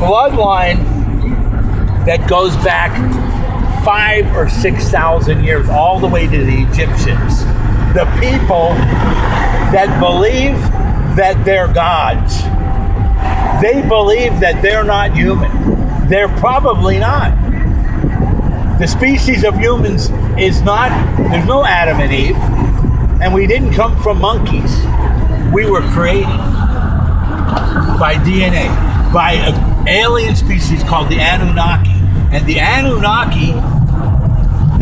bloodline that goes back 5,000 or 6,000 years, all the way to the Egyptians. The people that believe that they're gods. They believe that they're not human. They're probably not. The species of humans is not, there's no Adam and Eve, and we didn't come from monkeys. We were created by DNA, by an alien species called the Anunnaki. And the Anunnaki,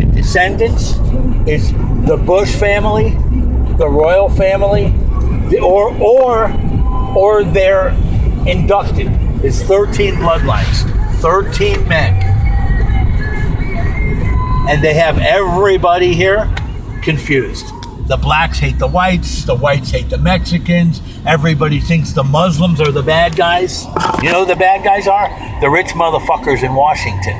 the descendants, is the Bush family, the royal family, or they're inducted. It's 13 bloodlines, 13 men. And they have everybody here confused. The blacks hate the whites hate the Mexicans, everybody thinks the Muslims are the bad guys. You know who the bad guys are? The rich motherfuckers in Washington.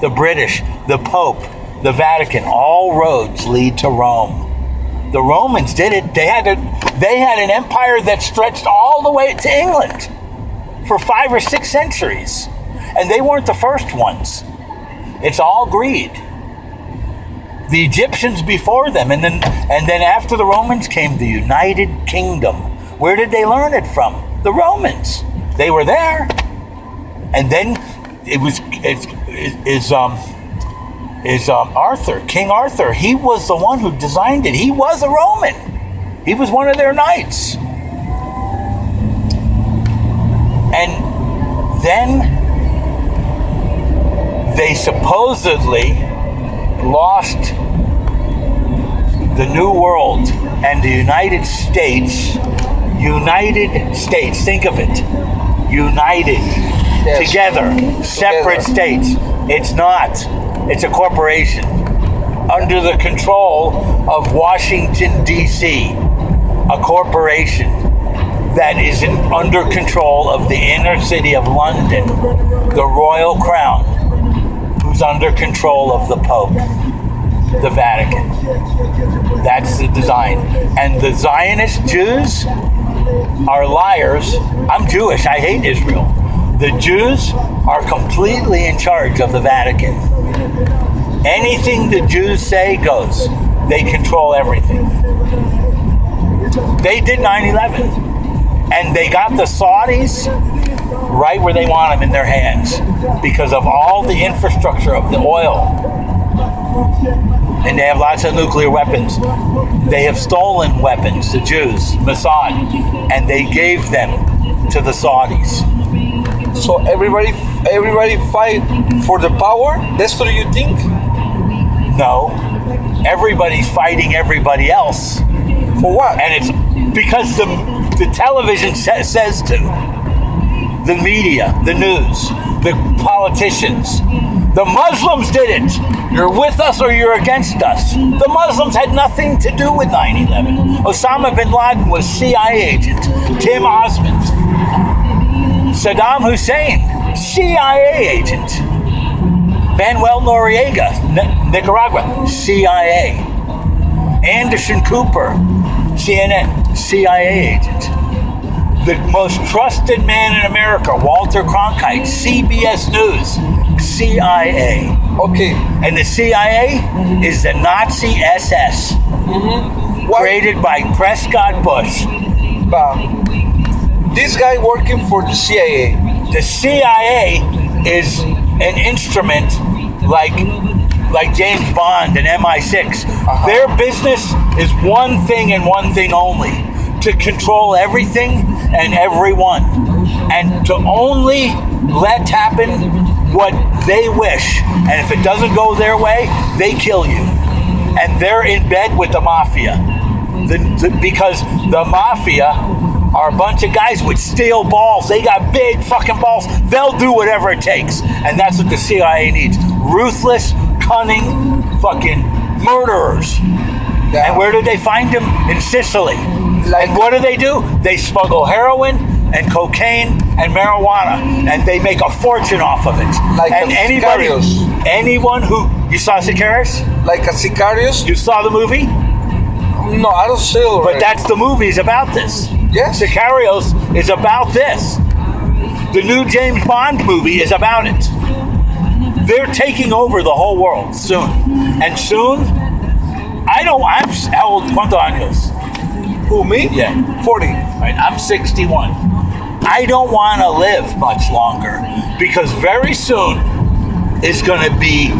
The British, the Pope, the Vatican, all roads lead to Rome. The Romans did it. They had an empire that stretched all the way to England for 5 or 6 centuries. And they weren't the first ones. It's all greed. The Egyptians before them, and then after the Romans came the United Kingdom. Where did they learn it from? The Romans. They were there, and then Arthur, King Arthur. He was the one who designed it. He was a Roman. He was one of their knights, and then they supposedly lost the New World and the United States. Think of it. United. Yes. Together. Separate states. It's not. It's a corporation. Under the control of Washington, D.C. A corporation that is under control of the inner city of London. The Royal Crown, who's under control of the Pope, the Vatican. That's the design. And the Zionist Jews are liars. I'm Jewish. I hate Israel. The Jews are completely in charge of the Vatican. Anything the Jews say goes. They control everything. They did 9/11. And they got the Saudis right where they want them, in their hands, because of all the infrastructure of the oil. And they have lots of nuclear weapons. They have stolen weapons, the Jews, Mossad, and they gave them to the Saudis. So everybody fight for the power? That's what you think? No. Everybody's fighting everybody else. For what? And it's because the television says to. The media, the news, the politicians. The Muslims did it. You're with us or you're against us. The Muslims had nothing to do with 9/11. Osama bin Laden was CIA agent. Tim Osmond. Saddam Hussein, CIA agent. Manuel Noriega, Nicaragua, CIA. Anderson Cooper, CNN, CIA agent. The most trusted man in America, Walter Cronkite, CBS News, CIA. Okay. And the CIA is the Nazi SS, created by Prescott Bush. This guy working for the CIA. The CIA is an instrument like James Bond and MI6. Their business is one thing and one thing only: to control everything and everyone, and to only let happen what they wish. And if it doesn't go their way, they kill you. And they're in bed with the mafia. Because the mafia are a bunch of guys with steel balls. They got big fucking balls. They'll do whatever it takes. And that's what the CIA needs. Ruthless, cunning, fucking murderers. Yeah. And where did they find them? In Sicily. And what do? They smuggle heroin and cocaine and marijuana, and they make a fortune off of it. Like and anyone who, you saw Sicarius? Like a Sicarius? You saw the movie? No, I don't see it. But that's the movie is about this. Yes. Sicarius is about this. The new James Bond movie is about it. They're taking over the whole world soon. And soon, I'm how old? ¿Cuántos años? Who, me? Yeah. 40. Right, I'm 61. I don't want to live much longer because very soon it's going to be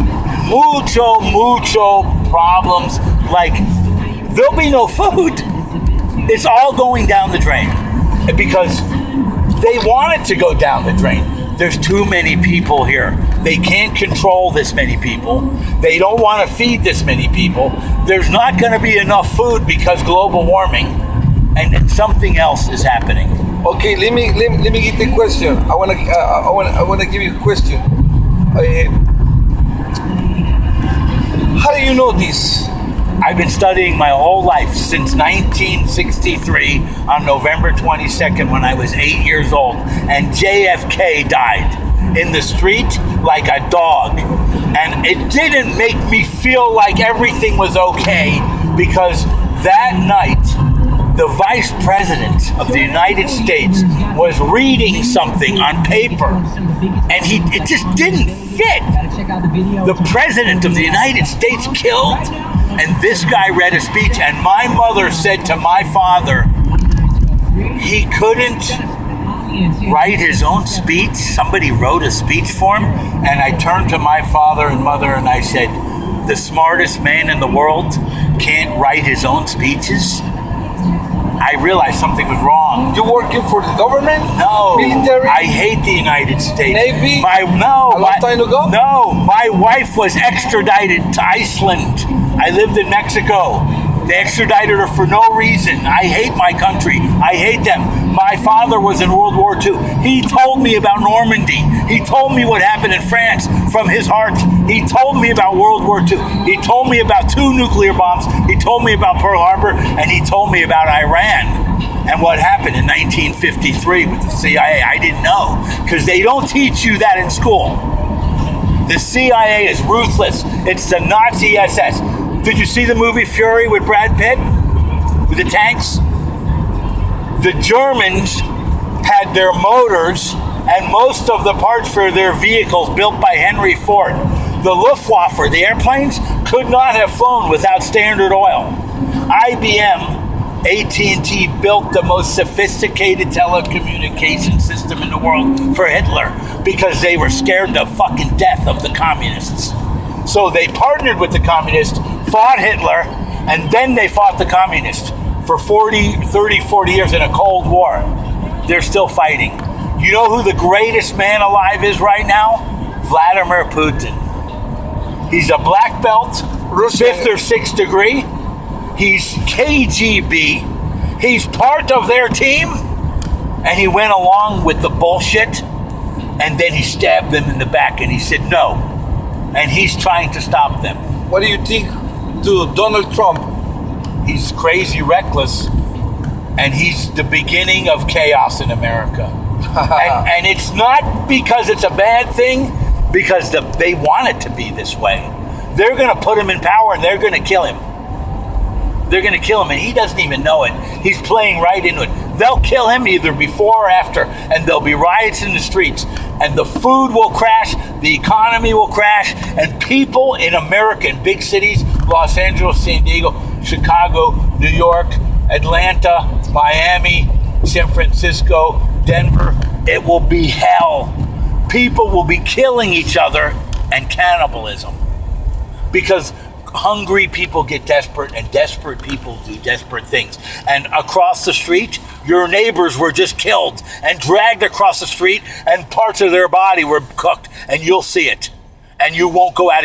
mucho problems. Like, there'll be no food. It's all going down the drain because they want it to go down the drain. There's too many people here. They can't control this many people. They don't want to feed this many people. There's not going to be enough food because global warming, and something else is happening. Okay, let me get the question. I wanna give you a question. How do you know this? I've been studying my whole life since 1963 on November 22nd when I was 8 years old, and JFK died in the street like a dog. And it didn't make me feel like everything was okay because that night the Vice President of the United States was reading something on paper, and it just didn't fit. The President of the United States killed, and this guy read a speech, and my mother said to my father, he couldn't write his own speech. Somebody wrote a speech for him, and I turned to my father and mother and I said, the smartest man in the world can't write his own speeches? I realized something was wrong. You working for the government? No. Military? I hate the United States. Navy? A long time ago? No. My wife was extradited to Iceland. I lived in Mexico. They extradited her for no reason. I hate my country. I hate them. My father was in World War II. He told me about Normandy. He told me what happened in France from his heart. He told me about World War II. He told me about 2 nuclear bombs. He told me about Pearl Harbor, and he told me about Iran and what happened in 1953 with the CIA. I didn't know because they don't teach you that in school. The CIA is ruthless. It's the Nazi SS. Did you see the movie Fury with Brad Pitt? With the tanks? The Germans had their motors and most of the parts for their vehicles built by Henry Ford. The Luftwaffe, the airplanes, could not have flown without Standard Oil. IBM, AT&T built the most sophisticated telecommunication system in the world for Hitler because they were scared to fucking death of the communists. So they partnered with the communists, fought Hitler, and then they fought the communists for 40 years in a Cold War. They're still fighting. You know who the greatest man alive is right now? Vladimir Putin. He's a black belt, 5th or 6th degree. He's KGB. He's part of their team. And he went along with the bullshit. And then he stabbed them in the back and he said no. And he's trying to stop them. What do you think to Donald Trump? He's crazy reckless. And he's the beginning of chaos in America. and it's not because it's a bad thing, because they want it to be this way. They're going to put him in power and they're going to kill him. They're going to kill him and he doesn't even know it. He's playing right into it. They'll kill him either before or after, and there'll be riots in the streets, and the food will crash, the economy will crash, and people in America, in big cities, Los Angeles, San Diego, Chicago, New York, Atlanta, Miami, San Francisco, Denver, it will be hell. People will be killing each other and cannibalism. Because hungry people get desperate and desperate people do desperate things. And across the street, your neighbors were just killed and dragged across the street and parts of their body were cooked, and you'll see it. And you won't go out of